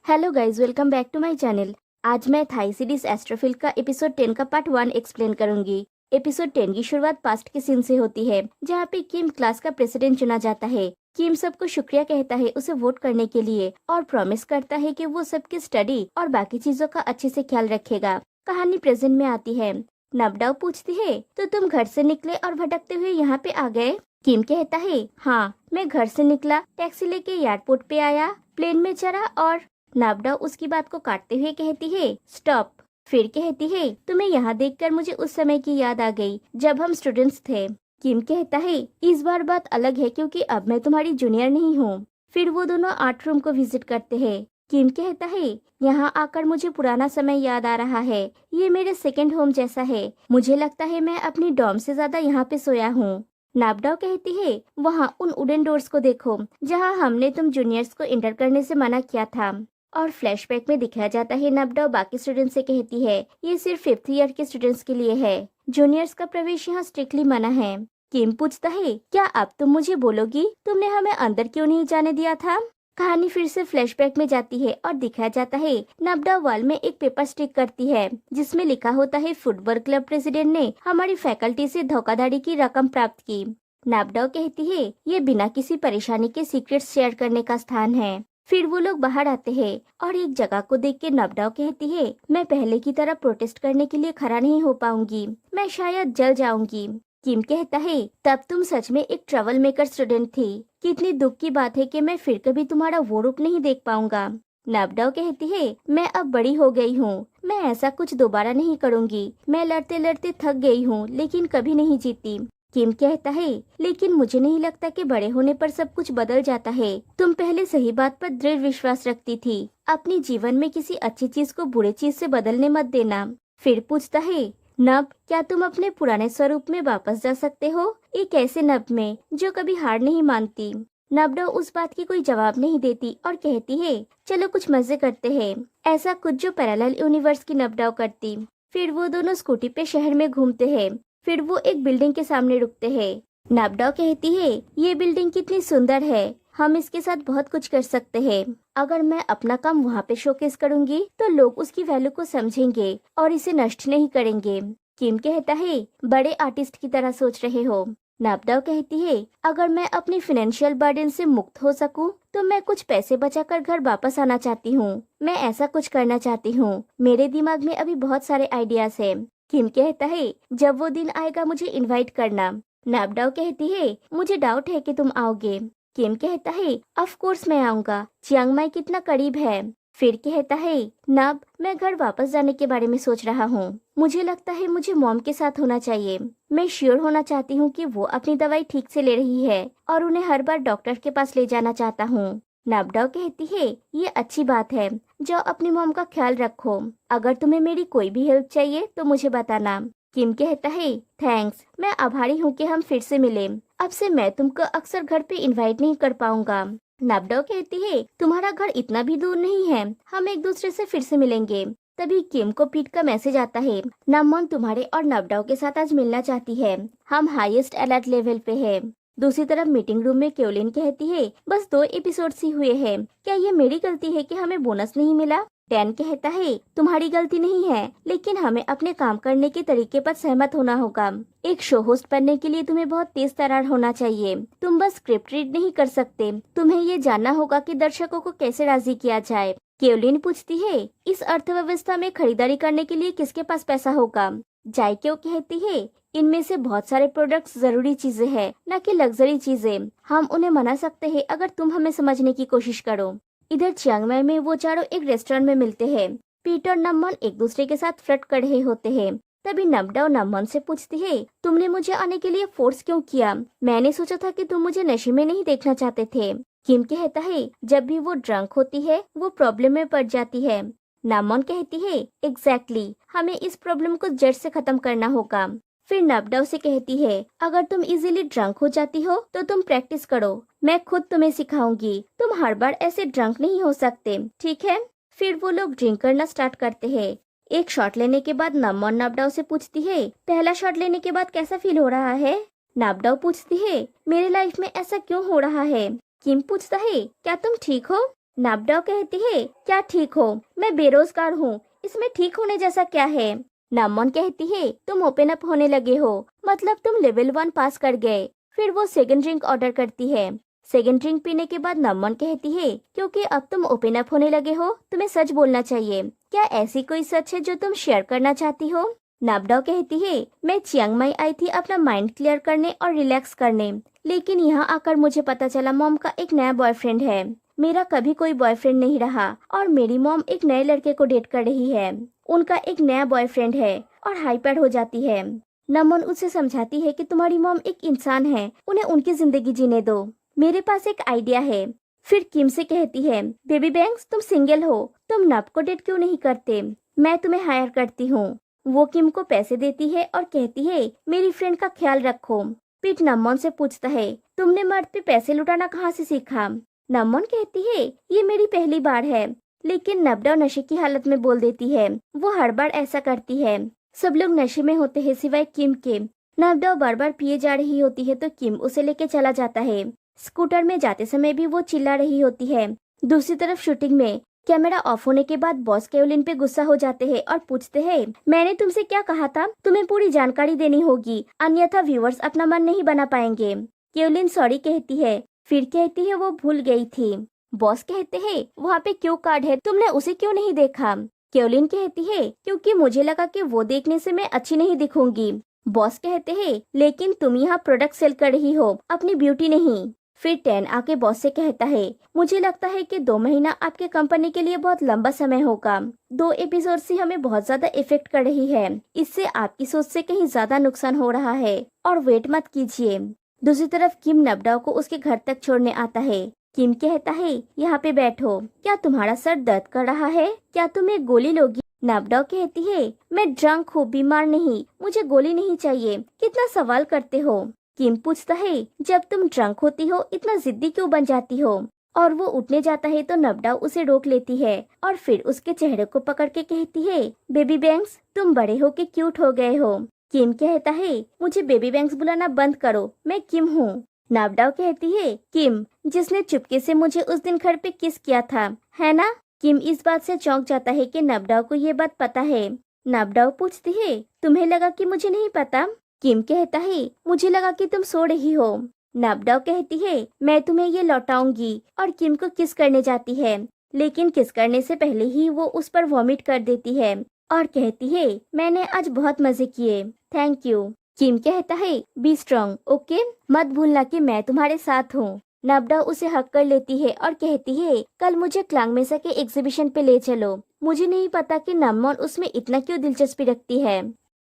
Hello guys, welcome back to my channel. आज मैं Thai series Astrophile का episode 10 का पार्ट 1 एक्सप्लेन करूंगी। एपिसोड 10 की शुरुआत पास्ट के सीन से होती है, जहाँ पे किम क्लास का प्रेसिडेंट चुना जाता है। किम सबको शुक्रिया कहता है उसे वोट करने के लिए और प्रॉमिस करता है कि वो सबकी स्टडी और बाकी चीजों का अच्छे से ख्याल रखेगा। कहानी प्रेजेंट में आती है। नबडाओ पूछती है, तो तुम घर से निकले और भटकते हुए यहाँ पे आ गए? किम कहता है, हाँ, मैं घर से निकला, टैक्सी लेके एयरपोर्ट पे आया, प्लेन में चढ़ा और नाबडाओ उसकी बात को काटते हुए कहती है, स्टॉप। फिर कहती है, तुम्हें यहाँ देखकर मुझे उस समय की याद आ गई जब हम स्टूडेंट्स थे। किम कहता है, इस बार बात अलग है क्योंकि अब मैं तुम्हारी जूनियर नहीं हूँ। फिर वो दोनों आर्ट रूम को विजिट करते हैं। किम कहता है, यहाँ आकर मुझे पुराना समय याद आ रहा है। ये मेरे सेकेंड होम जैसा है। मुझे लगता है मैं अपनी डॉर्म से ज्यादा यहाँ पे सोया हूँ। नाबडाओ कहती है, वहाँ उन वुडन डोर्स को देखो जहाँ हमने तुम जूनियर्स को एंटर करने से मना किया था। और फ्लैशबैक में दिखाया जाता है नबडाओ बाकी स्टूडेंट्स से कहती है, ये सिर्फ 5th ईयर के स्टूडेंट्स के लिए है। जूनियर्स का प्रवेश यहाँ स्ट्रिक्टली मना है। किम पूछता है, क्या अब तुम मुझे बोलोगी तुमने हमें अंदर क्यों नहीं जाने दिया था? कहानी फिर से फ्लैशबैक में जाती है और दिखाया जाता है नबडाओ वॉल में एक पेपर स्टिक करती है जिसमें लिखा होता है, फुटबॉल क्लब प्रेसिडेंट ने हमारी फैकल्टी से धोखाधड़ी की रकम प्राप्त की। नबडाओ कहती है, ये बिना किसी परेशानी के सीक्रेट्स शेयर करने का स्थान है। फिर वो लोग बाहर आते हैं और एक जगह को देख के नबडाओ कहती है, मैं पहले की तरह प्रोटेस्ट करने के लिए खड़ा नहीं हो पाऊंगी, मैं शायद जल जाऊंगी। किम कहता है, तब तुम सच में एक ट्रबल मेकर स्टूडेंट थी। कितनी दुख की बात है कि मैं फिर कभी तुम्हारा वो रूप नहीं देख पाऊंगा। नबडाओ कहती है, मैं अब बड़ी हो गई हूँ, मैं ऐसा कुछ दोबारा नहीं करूँगी। मैं लड़ते लड़ते थक गई हूँ लेकिन कभी नहीं जीती। किम कहता है, लेकिन मुझे नहीं लगता कि बड़े होने पर सब कुछ बदल जाता है। तुम पहले सही बात पर दृढ़ विश्वास रखती थी। अपने जीवन में किसी अच्छी चीज को बुरी चीज से बदलने मत देना। फिर पूछता है, नब, क्या तुम अपने पुराने स्वरूप में वापस जा सकते हो? एक ऐसे नब में जो कभी हार नहीं मानती। नबडाओ उस बात की कोई जवाब नहीं देती और कहती है, चलो कुछ मजे करते हैं। ऐसा कुछ जो पैरेलल यूनिवर्स की नबडाओ करती। फिर वो दोनों स्कूटी पे शहर में घूमते हैं। फिर वो एक बिल्डिंग के सामने रुकते हैं। नबडाओ कहती है, ये बिल्डिंग कितनी सुंदर है, हम इसके साथ बहुत कुछ कर सकते हैं। अगर मैं अपना काम वहाँ पे शोकेस करूँगी तो लोग उसकी वैल्यू को समझेंगे और इसे नष्ट नहीं करेंगे। किम कहता है, बड़े आर्टिस्ट की तरह सोच रहे हो। नबडाओ कहती है, अगर मैं अपनी फाइनेंशियल बर्डन से मुक्त हो सकूं, तो मैं कुछ पैसे बचाकर घर वापस आना चाहती हूँ। मैं ऐसा कुछ करना चाहती हूँ। मेरे दिमाग में अभी बहुत सारे आइडियाज हैं। किम कहता है, जब वो दिन आएगा मुझे इनवाइट करना। नबडाओ कहती है, मुझे डाउट है कि तुम आओगे। किम कहता है, ऑफ कोर्स मैं आऊंगा, चियांग माई कितना करीब है। फिर कहता है, नब, मैं घर वापस जाने के बारे में सोच रहा हूँ। मुझे लगता है मुझे मॉम के साथ होना चाहिए। मैं श्योर होना चाहती हूँ कि वो अपनी दवाई ठीक से ले रही है और उन्हें हर बार डॉक्टर के पास ले जाना चाहता हूँ। नबडाओ कहती है, ये अच्छी बात है, जाओ अपनी मॉम का ख्याल रखो। अगर तुम्हें मेरी कोई भी हेल्प चाहिए तो मुझे बताना। किम कहता है, थैंक्स, मैं आभारी हूँ कि हम फिर से मिले। अब से मैं तुमको अक्सर घर पे इनवाइट नहीं कर पाऊंगा। नबडाओ कहती है, तुम्हारा घर इतना भी दूर नहीं है, हम एक दूसरे से फिर से मिलेंगे। तभी किम को पीट का मैसेज आता है, नमन तुम्हारे और नबडाओ के साथ आज मिलना चाहती है। हम हाईएस्ट अलर्ट लेवल पे है। दूसरी तरफ मीटिंग रूम में केवलिन कहती है, बस 2 एपिसोड्स ही हुए हैं, क्या ये मेरी गलती है कि हमें बोनस नहीं मिला? डैन कहता है, तुम्हारी गलती नहीं है, लेकिन हमें अपने काम करने के तरीके पर सहमत होना होगा। एक शो होस्ट बनने के लिए तुम्हें बहुत तेज तर्रार होना चाहिए। तुम बस स्क्रिप्ट रीड नहीं कर सकते, तुम्हें ये जानना होगा कि दर्शकों को कैसे राजी किया जाए। केवलिन पूछती है, इस अर्थव्यवस्था में खरीदारी करने के लिए किसके पास पैसा होगा? जाइक्यो कहती है, इनमें से बहुत सारे प्रोडक्ट्स जरूरी चीजें हैं, न कि लग्जरी चीजें। हम उन्हें मना सकते हैं अगर तुम हमें समझने की कोशिश करो। इधर चियांग माई में वो चारों एक रेस्टोरेंट में मिलते हैं। पीटर और नमन एक दूसरे के साथ फ्लर्ट कर रहे होते हैं। तभी नबडाओ नमन से पूछती है, तुमने मुझे आने के लिए फोर्स क्यों किया? मैंने सोचा था कि तुम मुझे नशे में नहीं देखना चाहते थे। किम कहता है, जब भी वो ड्रंक होती है वो प्रॉब्लम में पड़ जाती है। नमन कहती है, एग्जैक्टली, हमें इस प्रॉब्लम को जड़ से खत्म करना होगा। फिर नबडाओ से कहती है, अगर तुम इजीली ड्रंक हो जाती हो तो तुम प्रैक्टिस करो, मैं खुद तुम्हें सिखाऊंगी। तुम हर बार ऐसे ड्रंक नहीं हो सकते, ठीक है? फिर वो लोग ड्रिंक करना स्टार्ट करते हैं। एक शॉट लेने के बाद नमन नबडाओ से पूछती है, पहला शॉट लेने के बाद कैसा फील हो रहा है? नबडाओ पूछती है, मेरे लाइफ में ऐसा क्यों हो रहा है? किम पूछता है, क्या तुम ठीक हो? नाबडाओ कहती है, क्या ठीक हो, मैं बेरोजगार हूँ, इसमें ठीक होने जैसा क्या है। नामोन कहती है, तुम ओपन अप होने लगे हो, मतलब तुम लेवल 1 पास कर गए। फिर वो सेकंड ड्रिंक ऑर्डर करती है। सेकंड ड्रिंक पीने के बाद नामोन कहती है, क्योंकि अब तुम ओपन अप होने लगे हो, तुम्हें सच बोलना चाहिए। क्या ऐसी कोई सच है जो तुम शेयर करना चाहती हो? नाबडाओ कहती है, मैं चियांग माई आई थी अपना माइंड क्लियर करने और रिलैक्स करने, लेकिन यहाँ आकर मुझे पता चला मॉम का एक नया बॉयफ्रेंड है। मेरा कभी कोई बॉयफ्रेंड नहीं रहा और मेरी मॉम एक नए लड़के को डेट कर रही है। उनका एक नया बॉयफ्रेंड है और हाइपर हो जाती है। नमन उसे समझाती है कि तुम्हारी मॉम एक इंसान है, उन्हें उनकी जिंदगी जीने दो। मेरे पास एक आइडिया है। फिर किम से कहती है, बेबी बैंक्स तुम सिंगल हो, तुम नब को डेट क्यों नहीं करते, मैं तुम्हें हायर करती हूँ। वो किम को पैसे देती है और कहती है, मेरी फ्रेंड का ख्याल रखो। पीट नमन से पूछता है, तुमने मर्द पे पैसे लुटाना कहाँ से सीखा? नमन कहती है, ये मेरी पहली बार है, लेकिन नबडाओ नशे की हालत में बोल देती है, वो हर बार ऐसा करती है। सब लोग नशे में होते हैं सिवाय किम के। नबडाओ बार बार पिए जा रही होती है तो किम उसे लेके चला जाता है। स्कूटर में जाते समय भी वो चिल्ला रही होती है। दूसरी तरफ शूटिंग में कैमरा ऑफ होने के बाद बॉस केवलिन पे गुस्सा हो जाते हैं और पूछते हैं, मैंने तुमसे क्या कहा था, तुम्हें पूरी जानकारी देनी होगी, अन्यथा व्यूअर्स अपना मन नहीं बना पाएंगे। केवलिन सॉरी कहती है, फिर कहती है वो भूल गई थी। बॉस कहते हैं, वहाँ पे क्यों कार्ड है, तुमने उसे क्यों नहीं देखा? केवलिन कहती है, क्योंकि मुझे लगा कि वो देखने से मैं अच्छी नहीं दिखूंगी। बॉस कहते हैं, लेकिन तुम यहाँ प्रोडक्ट सेल कर रही हो, अपनी ब्यूटी नहीं। फिर 10 आके बॉस से कहता है, मुझे लगता है कि 2 महीना आपके कंपनी के लिए बहुत लंबा समय होगा। 2 एपिसोड से हमें बहुत ज्यादा इफेक्ट कर रही है, इससे आपकी सोच से कहीं ज्यादा नुकसान हो रहा है और वेट मत कीजिए। दूसरी तरफ किम नबडाओ को उसके घर तक छोड़ने आता है। किम कहता है, यहाँ पे बैठो, क्या तुम्हारा सर दर्द कर रहा है, क्या तुम्हें गोली लोगी? नबडाओ कहती है, मैं ड्रंक हूँ, बीमार नहीं, मुझे गोली नहीं चाहिए, कितना सवाल करते हो? किम पूछता है, जब तुम ड्रंक होती हो इतना जिद्दी क्यों बन जाती हो? और वो उठने जाता है तो नबडाओ उसे रोक लेती है और फिर उसके चेहरे को पकड़ के कहती है, बेबी बैंक्स तुम बड़े हो के क्यूट हो गए हो। किम कहता है, मुझे बेबी बैंक्स बुलाना बंद करो, मैं किम हूँ। नबडाओ कहती है, किम जिसने चुपके से मुझे उस दिन घर पे किस किया था, है ना? किम इस बात से चौंक जाता है कि नबडाओ को ये बात पता है। नबडाओ पूछती है, तुम्हें लगा कि मुझे नहीं पता? किम कहता है, मुझे लगा कि तुम सो रही हो। नबडाओ कहती है, मैं तुम्हें ये लौटाऊंगी, और किम को किस करने जाती है, लेकिन किस करने से पहले ही वो उस पर वॉमिट कर देती है और कहती है, मैंने आज बहुत मजे किए, थैंक यू। किम कहता है, बी स्ट्रॉन्ग, ओके, मत भूलना कि मैं तुम्हारे साथ हूँ। नबडाओ उसे हक कर लेती है और कहती है, कल मुझे क्लांग मेसा के एग्जीबिशन पे ले चलो। मुझे नहीं पता कि नमोन उसमें इतना क्यों दिलचस्पी रखती है।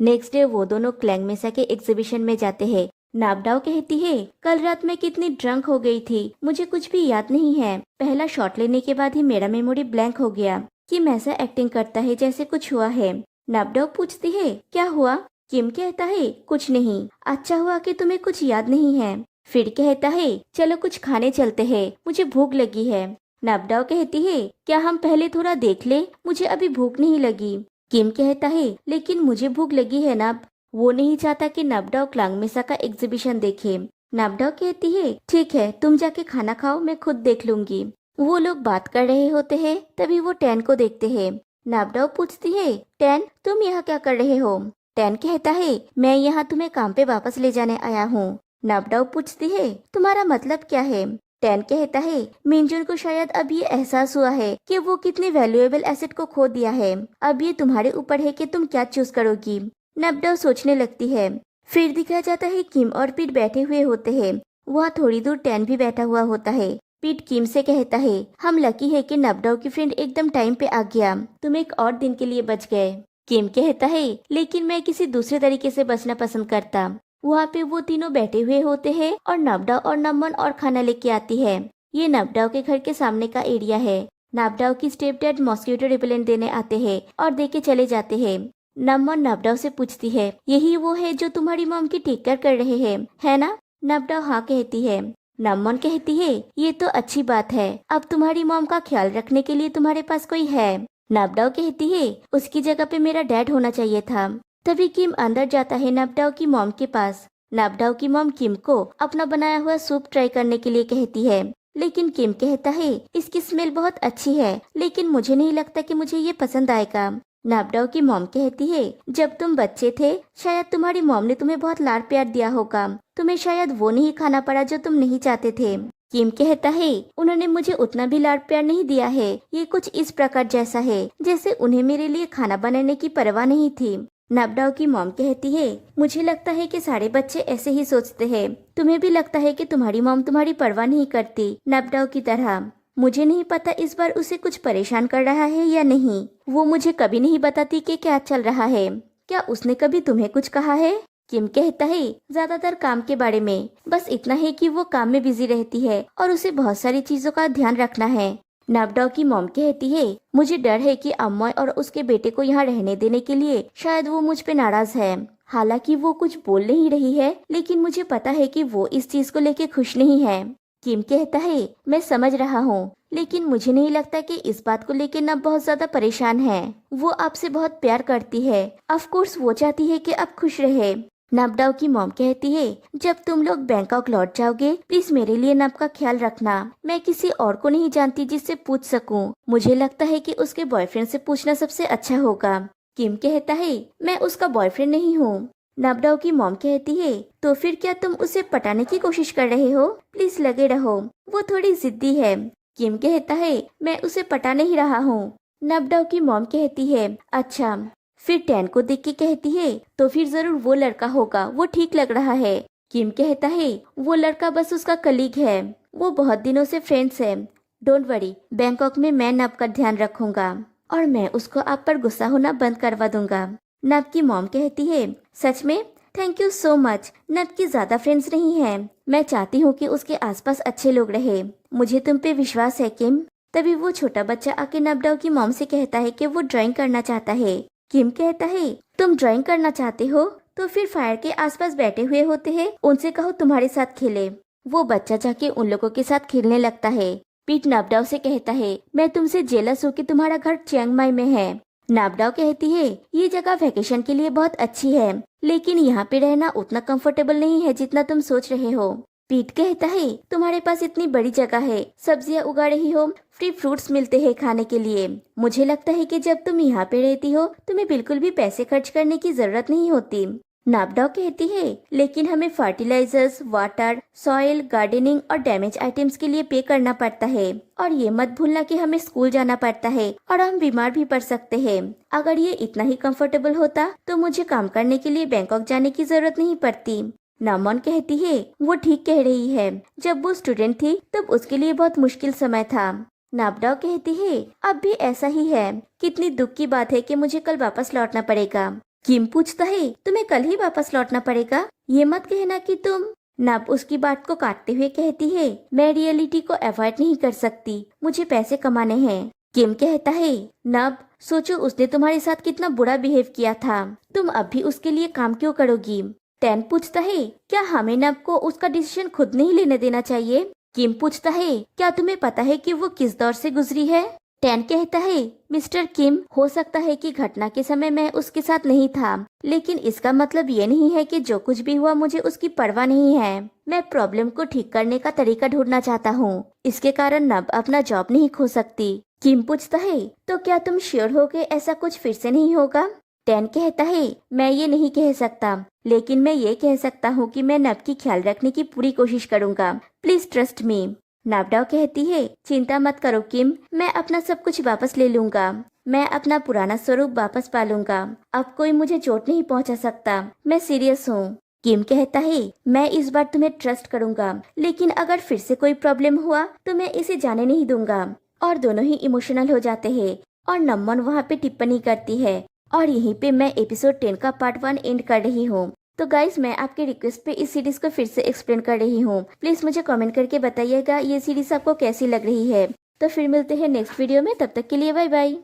नेक्स्ट डे वो दोनों क्लैंग मेसा के एग्जीबिशन में जाते हैं। नाबडाओ कहती है, कल रात में कितनी ड्रंक हो गई थी, मुझे कुछ भी याद नहीं है। पहला शॉट लेने के बाद ही मेरा मेमोरी ब्लैंक हो गया। किम ऐसा एक्टिंग करता है जैसे कुछ हुआ है। नाबडाओ पूछती है, क्या हुआ? किम कहता है, कुछ नहीं, अच्छा हुआ कि तुम्हें कुछ याद नहीं है। फिर कहता है, चलो कुछ खाने चलते हैं, मुझे भूख लगी है। नाबडाओ कहती है, क्या हम पहले थोड़ा देख ले, मुझे अभी भूख नहीं लगी। किम कहता है, लेकिन मुझे भूख लगी है नब। वो नहीं चाहता कि नबडाओ क्लांग मेसा का एग्जीबिशन देखे। नबडाओ कहती है, ठीक है, तुम जाके खाना खाओ, मैं खुद देख लूंगी। वो लोग बात कर रहे होते हैं, तभी वो 10 को देखते हैं। नबडाओ पूछती है, 10 तुम यहाँ क्या कर रहे हो? 10 कहता है, मैं यहाँ तुम्हें काम पे वापस ले जाने आया हूँ। नबडाओ पूछती है, तुम्हारा मतलब क्या है? 10 कहता है, मिंजुन को शायद अब ये एहसास हुआ है कि वो कितनी वैल्यूएबल एसेट को खो दिया है। अब ये तुम्हारे ऊपर है कि तुम क्या चूज करोगी। नबडाओ सोचने लगती है। फिर दिखाया जाता है किम और पीट बैठे हुए होते हैं। वहाँ थोड़ी दूर 10 भी बैठा हुआ होता है। पीट किम से कहता है, हम लकी है कि नबडाओ की फ्रेंड एकदम टाइम पे आ गया, तुम एक और दिन के लिए बच गए। किम कहता है, लेकिन मैं किसी दूसरे तरीके से बचना पसंद करता। वहाँ पे वो तीनों बैठे हुए होते हैं और नबडाओ और नमन और खाना लेके आती है। ये नबडाओ के घर के सामने का एरिया है। नबडाओ की स्टेप डैड मॉस्किटो रिपेलेंट देने आते हैं और देके चले जाते हैं। नमन नबडाओ से पूछती है, यही वो है जो तुम्हारी मॉम की टेक केयर कर रहे हैं, है ना? नबडाओ हाँ कहती है। नमन कहती है, ये तो अच्छी बात है, अब तुम्हारी मॉम का ख्याल रखने के लिए तुम्हारे पास कोई है। नबडाओ कहती है, उसकी जगह पे मेरा डैड होना चाहिए था। तभी किम अंदर जाता है नबडाओ की मॉम के पास। नबडाओ की मॉम किम को अपना बनाया हुआ सूप ट्राई करने के लिए कहती है। लेकिन किम कहता है इसकी स्मेल बहुत अच्छी है, लेकिन मुझे नहीं लगता कि मुझे ये पसंद आएगा। नापडाओ की मॉम कहती है जब तुम बच्चे थे शायद तुम्हारी मॉम ने तुम्हें बहुत लाड प्यार दिया होगा, तुम्हें शायद वो नहीं खाना पड़ा जो तुम नहीं चाहते थे। किम कहता है उन्होंने मुझे उतना भी लाड प्यार नहीं दिया है, ये कुछ इस प्रकार जैसा है जैसे उन्हें मेरे लिए खाना बनाने की परवाह नहीं थी। नापडाओ की मॉम कहती है मुझे लगता है कि सारे बच्चे ऐसे ही सोचते हैं, तुम्हें भी लगता है कि तुम्हारी मॉम तुम्हारी परवाह नहीं करती नापडाओ की तरह। मुझे नहीं पता इस बार उसे कुछ परेशान कर रहा है या नहीं, वो मुझे कभी नहीं बताती कि क्या चल रहा है। क्या उसने कभी तुम्हें कुछ कहा है? किम कहता है ज्यादातर काम के बारे में, बस इतना है कि वो काम में बिजी रहती है और उसे बहुत सारी चीजों का ध्यान रखना है। नापडाओ की मॉम कहती है मुझे डर है कि अम्मोय और उसके बेटे को यहाँ रहने देने के लिए शायद वो मुझ पे नाराज है। हालांकि वो कुछ बोल नहीं रही है, लेकिन मुझे पता है कि वो इस चीज को लेके खुश नहीं है। किम कहता है मैं समझ रहा हूँ, लेकिन मुझे नहीं लगता कि इस बात को लेकर नब बहुत ज्यादा परेशान है। वो आपसे बहुत प्यार करती है, ऑफ कोर्स वो चाहती है कि आप खुश रहे। नापडाओ की मॉम कहती है जब तुम लोग बैंकॉक लौट जाओगे प्लीज मेरे लिए नब का ख्याल रखना। मैं किसी और को नहीं जानती जिससे पूछ सकूं, मुझे लगता है कि उसके बॉयफ्रेंड से पूछना सबसे अच्छा होगा। किम कहता है मैं उसका बॉयफ्रेंड नहीं हूँ। नापडाओ की मॉम कहती है तो फिर क्या तुम उसे पटाने की कोशिश कर रहे हो? प्लीज लगे रहो, वो थोड़ी जिद्दी है। किम कहता है मैं उसे पटा नहीं रहा हूँ। नापडाओ की मॉम कहती है अच्छा। फिर टैन को देख के कहती है तो फिर जरूर वो लड़का होगा, वो ठीक लग रहा है। किम कहता है वो लड़का बस उसका कलीग है, वो बहुत दिनों से फ्रेंड्स है। डोंट वरी, बैंकॉक में मैं नब का ध्यान रखूंगा और मैं उसको आप पर गुस्सा होना बंद करवा दूंगा। नब की मॉम कहती है सच में? Thank you so much. नब की ज्यादा फ्रेंड्स नहीं है, मैं चाहती हूँ कि उसके आसपास अच्छे लोग रहे। मुझे तुम पे विश्वास है किम। तभी वो छोटा बच्चा आके नापडाओ की मॉम से कहता है कि वो ड्राइंग करना चाहता है। किम कहता है तुम ड्राइंग करना चाहते हो तो फिर फायर के आसपास बैठे हुए होते हैं, उनसे कहो तुम्हारे साथ खेले। वो बच्चा जाके उन लोगों के साथ खेलने लगता है। पीट नापडाओ से कहता है मैं तुमसे जेलस हूँ कि तुम्हारा घर चियांग माई में है। नापडाओ कहती है ये जगह वेकेशन के लिए बहुत अच्छी है, लेकिन यहाँ पे रहना उतना कंफर्टेबल नहीं है जितना तुम सोच रहे हो। पीट कहता है तुम्हारे पास इतनी बड़ी जगह है, सब्जियां उगा रही हो, फ्री फ्रूट्स मिलते हैं खाने के लिए। मुझे लगता है कि जब तुम यहाँ पे रहती हो तुम्हें बिल्कुल भी पैसे खर्च करने की जरूरत नहीं होती। नापडाओ कहती है लेकिन हमें फर्टिलाइजर्स, वाटर, सॉइल, गार्डनिंग और डैमेज आइटम्स के लिए पे करना पड़ता है। और ये मत भूलना कि हमें स्कूल जाना पड़ता है और हम बीमार भी पड़ सकते हैं। अगर ये इतना ही कंफर्टेबल होता तो मुझे काम करने के लिए बैंकॉक जाने की जरूरत नहीं पड़ती। नामोन कहती है वो ठीक कह रही है, जब वो स्टूडेंट थी तब उसके लिए बहुत मुश्किल समय था। नापडाओ कहती है अब भी ऐसा ही है, कितनी दुख की बात है कि मुझे कल वापस लौटना पड़ेगा। किम पूछता है तुम्हें कल ही वापस लौटना पड़ेगा? ये मत कहना कि तुम। नब उसकी बात को काटते हुए कहती है मैं रियलिटी को अवॉइड नहीं कर सकती, मुझे पैसे कमाने हैं। किम कहता है नब सोचो उसने तुम्हारे साथ कितना बुरा बिहेव किया था, तुम अब भी उसके लिए काम क्यों करोगी? टैन पूछता है क्या हमें नब को उसका डिसीजन खुद नहीं लेने देना चाहिए? किम पूछता है क्या तुम्हें पता है कि वो किस दौर से गुजरी है? टैन कहता है मिस्टर किम हो सकता है कि घटना के समय मैं उसके साथ नहीं था, लेकिन इसका मतलब ये नहीं है कि जो कुछ भी हुआ मुझे उसकी परवाह नहीं है। मैं प्रॉब्लम को ठीक करने का तरीका ढूंढना चाहता हूँ, इसके कारण नब अपना जॉब नहीं खो सकती। किम पूछता है तो क्या तुम श्योर हो कि ऐसा कुछ फिर से नहीं होगा? टैन कहता है मैं ये नहीं कह सकता, लेकिन मैं ये कह सकता हूँ कि मैं नब की ख्याल रखने की पूरी कोशिश करूँगा, प्लीज ट्रस्ट मी। नापडाओ कहती है चिंता मत करो किम, मैं अपना सब कुछ वापस ले लूंगा, मैं अपना पुराना स्वरूप वापस पा लूंगा, अब कोई मुझे चोट नहीं पहुंचा सकता, मैं सीरियस हूँ। किम कहता है मैं इस बार तुम्हें ट्रस्ट करूंगा, लेकिन अगर फिर से कोई प्रॉब्लम हुआ तो मैं इसे जाने नहीं दूंगा। और दोनों ही इमोशनल हो जाते हैं और नमन वहाँ पे टिप्पणी करती है। और यहीं पे मैं एपिसोड 10 का पार्ट 1 एंड कर रही हूँ। तो गाइज मैं आपके रिक्वेस्ट पे इस सीरीज को फिर से एक्सप्लेन कर रही हूँ, प्लीज मुझे कमेंट करके बताइएगा ये सीरीज आपको कैसी लग रही है। तो फिर मिलते हैं नेक्स्ट वीडियो में, तब तक के लिए बाय बाय।